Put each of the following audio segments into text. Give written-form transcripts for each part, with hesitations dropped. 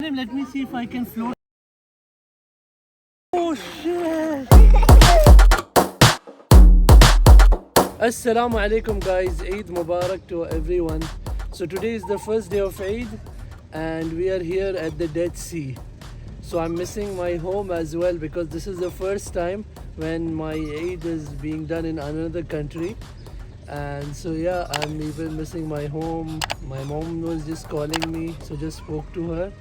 Ghanem, let me see if I can float. Oh shit! Assalamu alaikum guys, Eid Mubarak to everyone. So today is the first day of Eid and we are here at the Dead Sea. So I'm missing my home as well because this is the first time when my Eid is being done in another country. And so yeah, I'm even missing my home. My mom was just calling me, so just spoke to her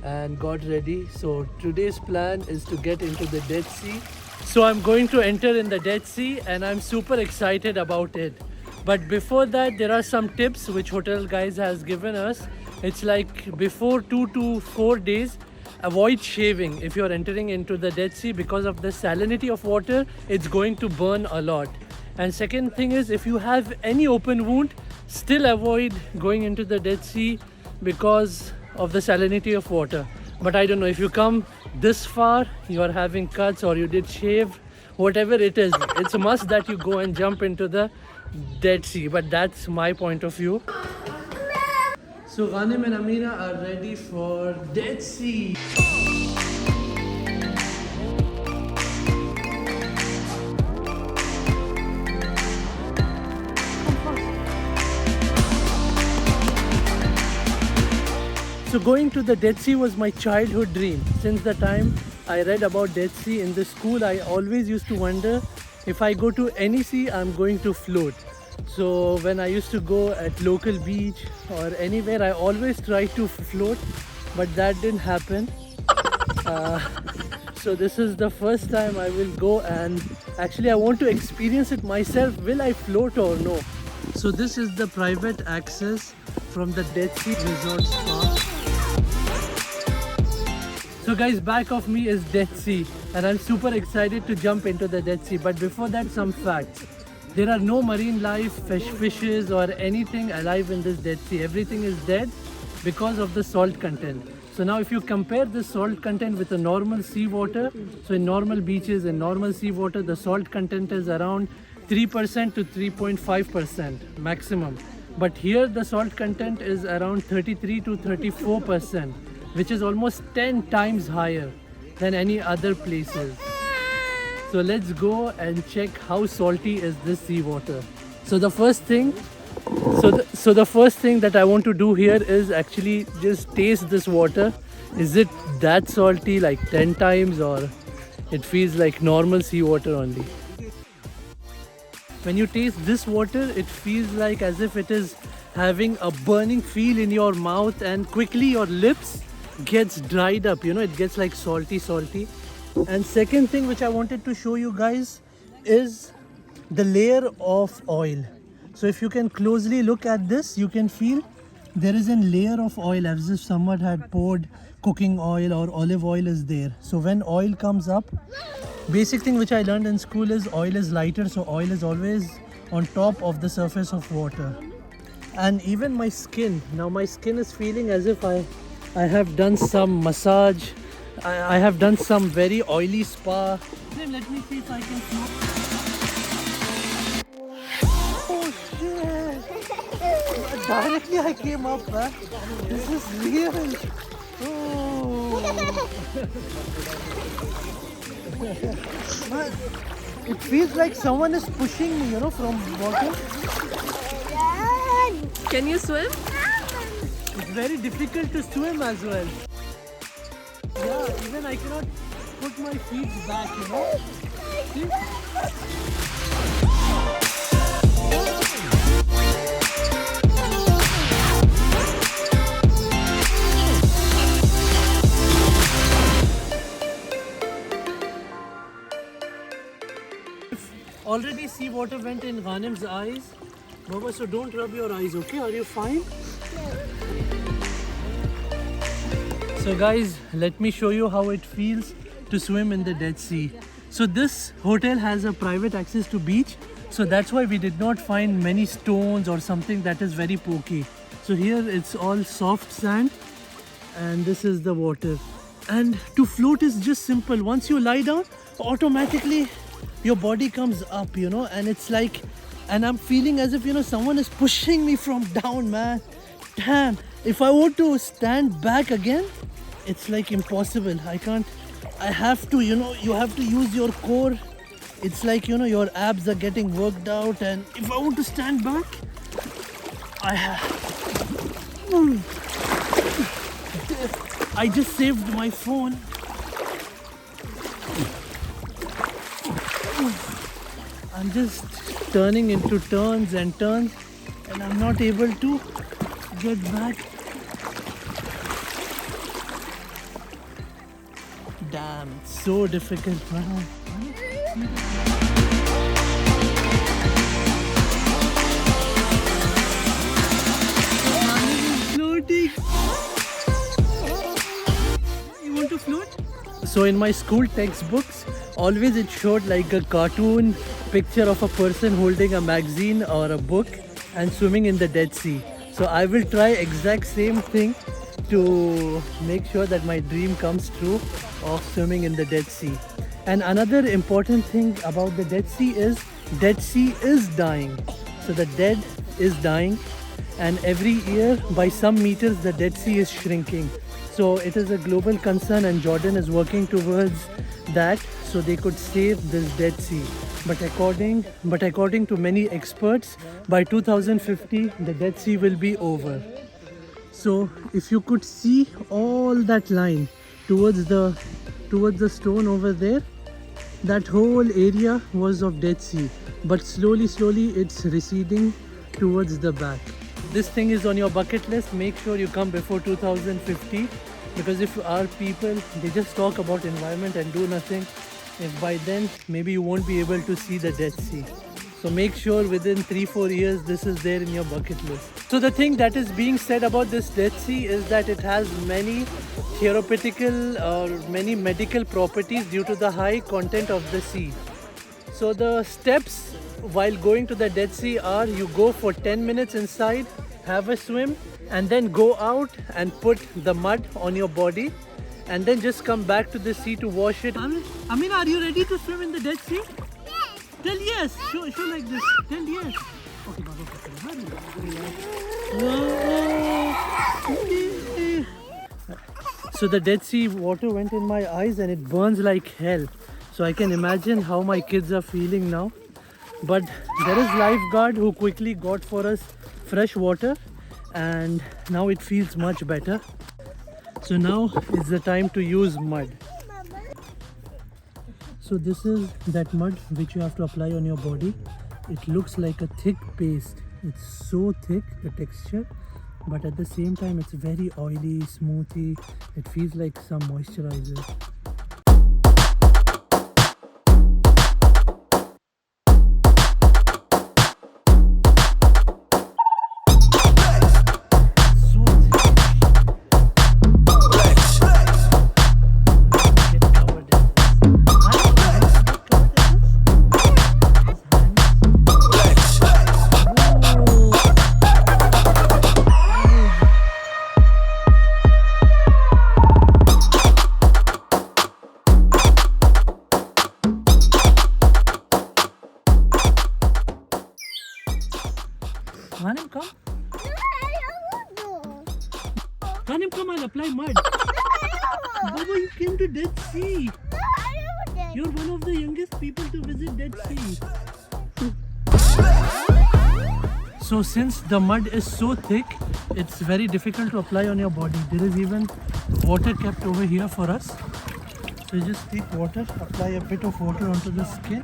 and got ready. So today's plan is to get into the Dead Sea. So I'm going to enter in the Dead Sea and I'm super excited about it. But before that, there are some tips which hotel guys has given us. It's like before 2 to 4 days, avoid shaving if you're entering into the Dead Sea because of the salinity of water. It's going to burn a lot. And second thing is, if you have any open wound, still avoid going into the Dead Sea because of the salinity of water. But I don't know, if you come this far, you are having cuts or you did shave, whatever it is, it's a must that you go and jump into the Dead Sea. But that's my point of view. So Ghanem and Amira are ready for Dead Sea. So going to the Dead Sea was my childhood dream. Since the time I read about Dead Sea in the school, I always used to wonder if I go to any sea, I'm going to float. So when I used to go at local beach or anywhere, I always tried to float, but that didn't happen. So this is the first time I will go, and actually I want to experience it myself. Will I float or no? So this is the private access from the Dead Sea Resort Spa. So guys, back of me is Dead Sea and I'm super excited to jump into the Dead Sea. But before that, some facts. There are no marine life, fishes or anything alive in this Dead Sea. Everything is dead because of the salt content. So now if you compare the salt content with the normal seawater, so in normal beaches and normal seawater, the salt content is around 3% to 3.5% maximum. But here the salt content is around 33 to 34%, which is almost 10 times higher than any other places. So let's go and check how salty is this seawater. So the first thing that I want to do here is actually just taste this water. Is it that salty, like 10 times, or it feels like normal seawater only? When you taste this water, it feels like as if it is having a burning feel in your mouth, and quickly your lips gets dried up, you know, it gets like salty. And second thing which I wanted to show you guys is the layer of oil. So if you can closely look at this, you can feel there is a layer of oil as if someone had poured cooking oil or olive oil is there. So when oil comes up, basic thing which I learned in school is oil is lighter, so oil is always on top of the surface of water. And even my skin, now my skin is feeling as if I have done some massage, I have done some very oily spa. Let me see if I can smoke. Oh shit! Directly I came up, man. This is real. Oh. Man, it feels like someone is pushing me, you know, from water. Can you swim? It's very difficult to swim as well. Yeah, even I cannot put my feet back, you know. See? Already seawater went in Ghanem's eyes. Baba, so don't rub your eyes, okay? Are you fine? So guys, let me show you how it feels to swim in the Dead Sea. So this hotel has a private access to beach. So that's why we did not find many stones or something that is very pokey. So here it's all soft sand and this is the water. And to float is just simple. Once you lie down, automatically your body comes up, you know, and it's like, and I'm feeling as if, you know, someone is pushing me from down, man. Damn, if I were to stand back again, it's like impossible. I have to, you have to use your core. It's like, your abs are getting worked out, and if I want to stand back, I just saved my phone. I'm just turning into turns and turns, and I'm not able to get back. Damn, it's so difficult, man. Floating. You want to float? So in my school textbooks, always it showed like a cartoon picture of a person holding a magazine or a book and swimming in the Dead Sea. So I will try exact same thing to make sure that my dream comes true of swimming in the Dead Sea. And another important thing about the Dead Sea is dying. So the dead is dying, and every year by some meters the Dead Sea is shrinking. So it is a global concern, and Jordan is working towards that so they could save this Dead Sea. But according to many experts, by 2050 the Dead Sea will be over. So if you could see all that line towards the stone over there, that whole area was of Dead Sea, but slowly it's receding towards the back. This thing is on your bucket list. Make sure you come before 2050, because if our people, they just talk about environment and do nothing, if by then maybe you won't be able to see the Dead Sea. So make sure within 3-4 years this is there in your bucket list. So the thing that is being said about this Dead Sea is that it has many therapeutical or many medical properties due to the high content of the sea. So the steps while going to the Dead Sea are: you go for 10 minutes inside, have a swim, and then go out and put the mud on your body, and then just come back to the sea to wash it. Amin, are you ready to swim in the Dead Sea? Yes. Tell yes. Show like this. Tell yes. Okay, okay. So the Dead Sea water went in my eyes and it burns like hell. So I can imagine how my kids are feeling now. But there is lifeguard who quickly got for us fresh water, and now it feels much better. So now is the time to use mud. So this is that mud which you have to apply on your body. It looks like a thick paste. It's so thick, the texture, but at the same time it's very oily, smoothy. It feels like some moisturizer. Ghanem, come. Ghanem, come, I'll apply mud. Baba, you came to Dead Sea. You're one of the youngest people to visit Dead Sea. So since the mud is so thick, it's very difficult to apply on your body. There is even water kept over here for us. So you just take water, apply a bit of water onto the skin.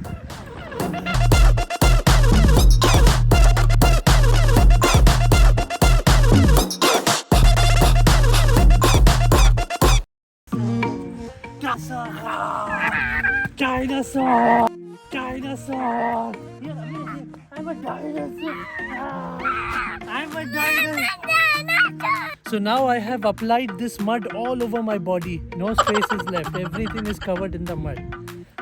Dinosaur! Dinosaur! Here, I'm a dinosaur! I'm a dinosaur! So now I have applied this mud all over my body. No space is left. Everything is covered in the mud.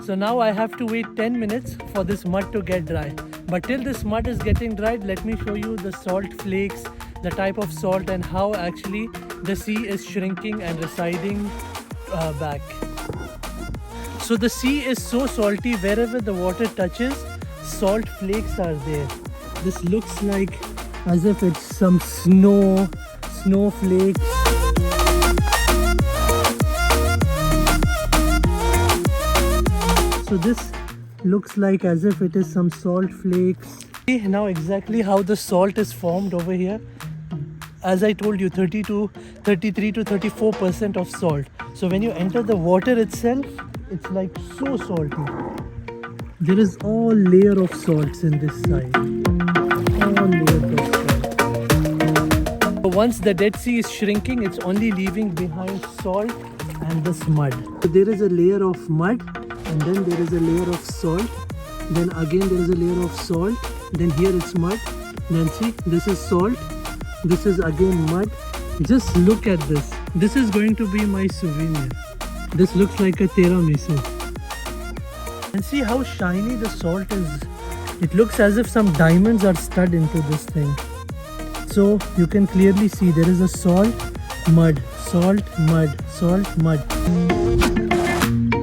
So now I have to wait 10 minutes for this mud to get dry. But till this mud is getting dried, let me show you the salt flakes, the type of salt, and how actually the sea is shrinking and receding back. So the sea is so salty, wherever the water touches, salt flakes are there. This looks like as if it's some snowflakes. So this looks like as if it is some salt flakes. See now exactly how the salt is formed over here. As I told you, 33 to 34% of salt. So when you enter the water itself, it's like so salty. There is all layer of salts in this side. All layers of salt. So once the Dead Sea is shrinking, it's only leaving behind salt and this mud. So there is a layer of mud, and then there is a layer of salt. Then again there is a layer of salt. Then here it's mud. Then see, this is salt. This is again mud. Just look at this. This is going to be my souvenir. This looks like a tiramisu. And see how shiny the salt is. It looks as if some diamonds are stuck into this thing. So you can clearly see there is a salt, mud, salt, mud, salt, mud.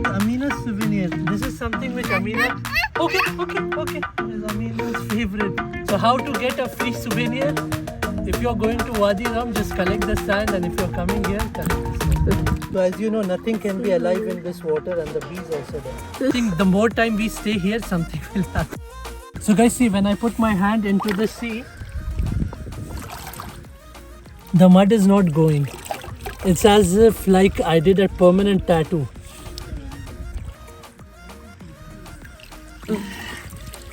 Amina's souvenir. This is something which Amina... Okay. Is Amina's favorite. So how to get a free souvenir? If you're going to Wadi Rum, just collect the sand, and if you're coming here, collect the sand. So as you know, nothing can be alive in this water, and the bees also there. I think the more time we stay here, something will happen. So guys, see, when I put my hand into the sea, the mud is not going. It's as if like I did a permanent tattoo.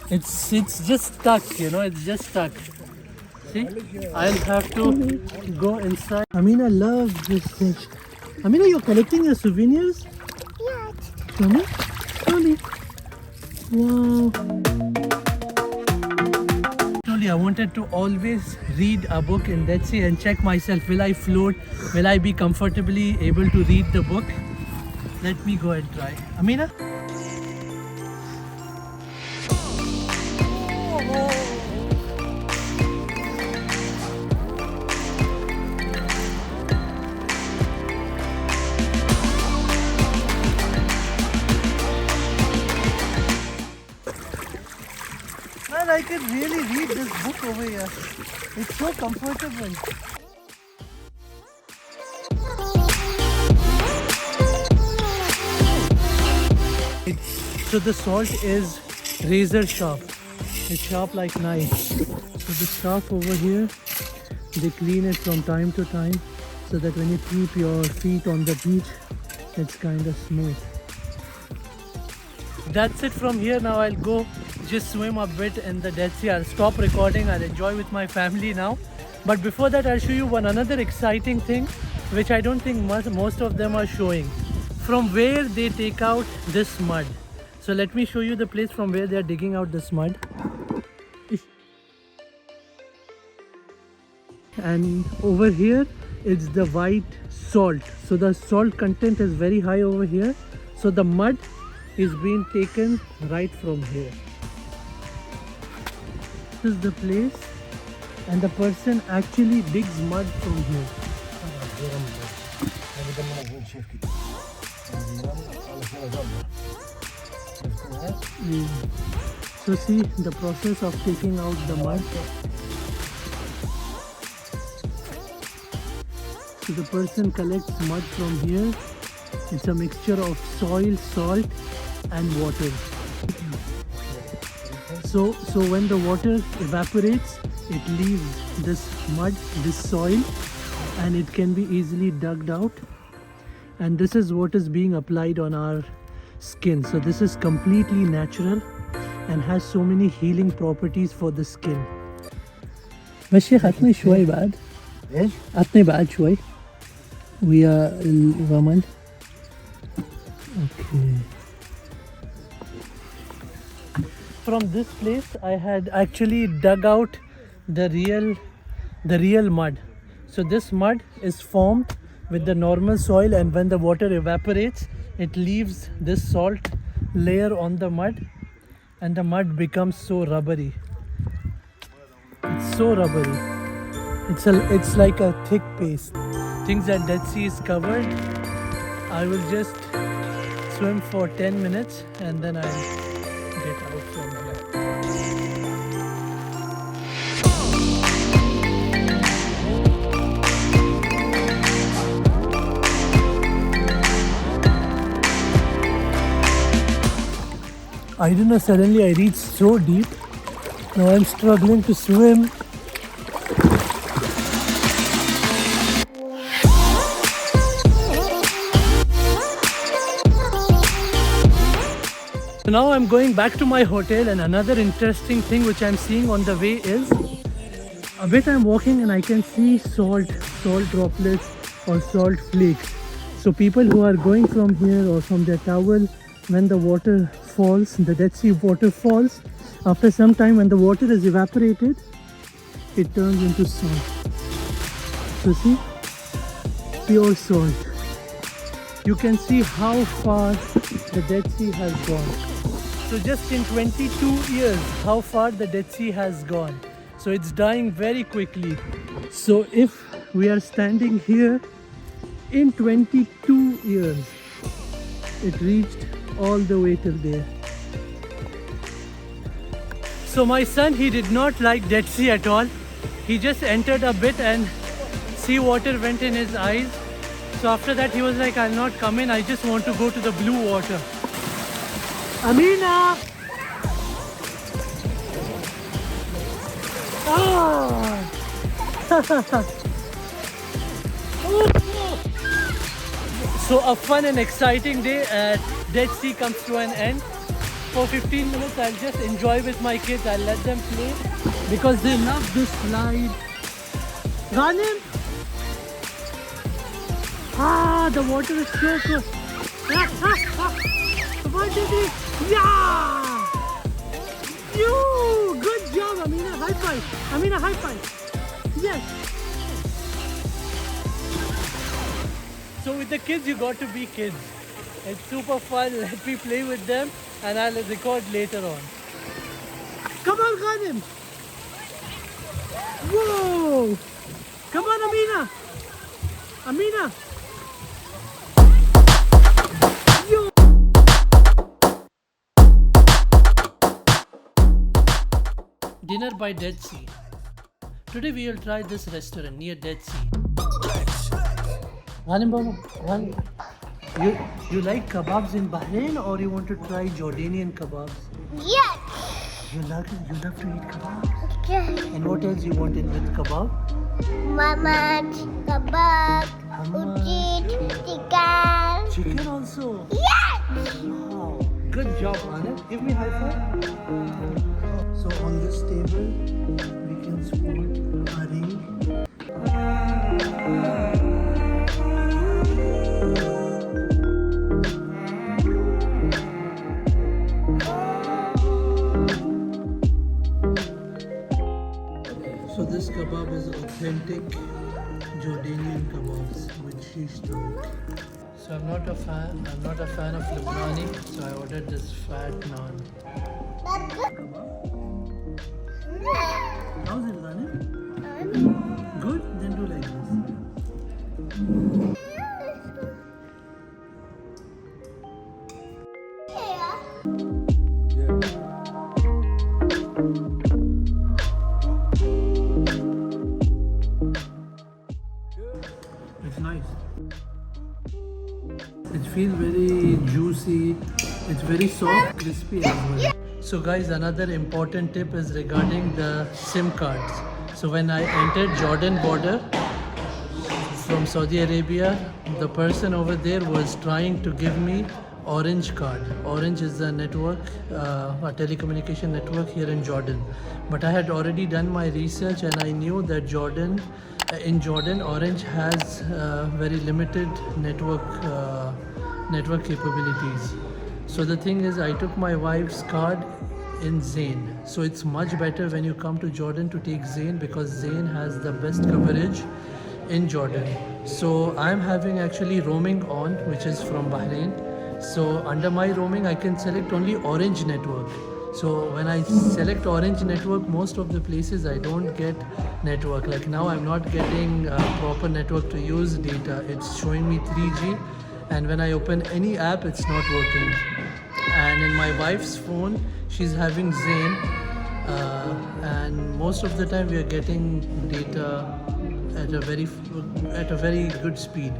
It's just stuck, you know, it's just stuck. See, I'll have to go inside. Amina loves this fish. Amina, you're collecting your souvenirs? Yeah. Show me. Slowly. Wow. Slowly, I wanted to always read a book in Dead Sea and check myself. Will I float? Will I be comfortably able to read the book? Let me go and try. Amina? Man, I can really read this book over here. It's so comfortable. So the salt is razor sharp. It's sharp like knife. So the staff over here, they clean it from time to time so that when you keep your feet on the beach, it's kind of smooth. That's it from here. Now I'll go just swim a bit in the Dead Sea. I'll stop recording. I'll enjoy with my family now. But before that, I'll show you another exciting thing which I don't think most of them are showing. From where they take out this mud. So let me show you the place from where they are digging out this mud. And over here it's the white salt. So the salt content is very high over here. So the mud is being taken right from here. This is the place, and the person actually digs mud from here. So see the process of taking out the mud. So the person collects mud from here. It's a mixture of soil, salt and water. So when the water evaporates, it leaves this mud, this soil, and it can be easily dug out. And this is what is being applied on our skin. So this is completely natural and has so many healing properties for the skin. مشي خدني شوي بعد. ايش؟ عطني بعد شوي. ويا الرمل. Okay. From this place I had actually dug out the real mud. So this mud is formed with the normal soil, and when the water evaporates, it leaves this salt layer on the mud, and the mud becomes so rubbery. It's so rubbery. It's like a thick paste. Things that Dead Sea is covered. I will just swim for 10 minutes and then I'll get out from here. I don't know, suddenly I reached so deep. Now I'm struggling to swim. So now I'm going back to my hotel, and another interesting thing which I'm seeing on the way is a bit I'm walking and I can see salt droplets or salt flakes. So people who are going from here or from their towel, when the water falls, the Dead Sea water falls, after some time when the water is evaporated, it turns into salt. So see, pure salt. You can see how far the Dead Sea has gone. So just in 22 years, how far the Dead Sea has gone. So it's dying very quickly. So if we are standing here, in 22 years, it reached all the way till there. So my son, he did not like Dead Sea at all. He just entered a bit and sea water went in his eyes. So after that he was like, I'll not come in, I just want to go to the blue water. Amina! Ah! So a fun and exciting day at Dead Sea comes to an end. For 15 minutes I'll just enjoy with my kids. I'll let them play because they love this slide. Ghanem! Ah, the water is so good. One, two, three. Yeah! You! Good job, Amina. High five. Amina, high five. Yes. So with the kids, you got to be kids. It's super fun. Let me play with them and I'll record later on. Come on, Ghanem. Whoa! Come on, Amina. Amina. Yo! Dinner by Dead Sea. Today we will try this restaurant near Dead Sea. Ghanem Baba, you like kebabs in Bahrain or you want to try Jordanian kebabs? Yes. You love to eat kebabs? Okay. And what else you want in with kebab? Mama, kebab, Hummus. chicken. Chicken also? Yes. Wow. Good job, Anand. Give me high five. So on this table, we can spoon a ring. So this kebab is authentic Jordanian kebabs with shish kebab. So I'm not a fan of Lebanese, so I ordered this fat naan. How's it, Ghanem? Good? Then do like this. It's nice. It feels very juicy. It's very soft, crispy as well. So guys, another important tip is regarding the SIM cards. So when I entered Jordan border from Saudi Arabia, the person over there was trying to give me Orange card. Orange is a network, a telecommunication network here in Jordan. But I had already done my research and I knew that in Jordan, Orange has very limited network capabilities. So the thing is, I took my wife's card in Zain. So it's much better when you come to Jordan to take Zain because Zain has the best coverage in Jordan. So I'm having actually roaming on, which is from Bahrain. So under my roaming, I can select only Orange network. So when I select Orange network, most of the places I don't get network. Like now I'm not getting proper network to use data. It's showing me 3G. And when I open any app, it's not working. And in my wife's phone, she's having Zain, and most of the time we are getting data at a very good speed.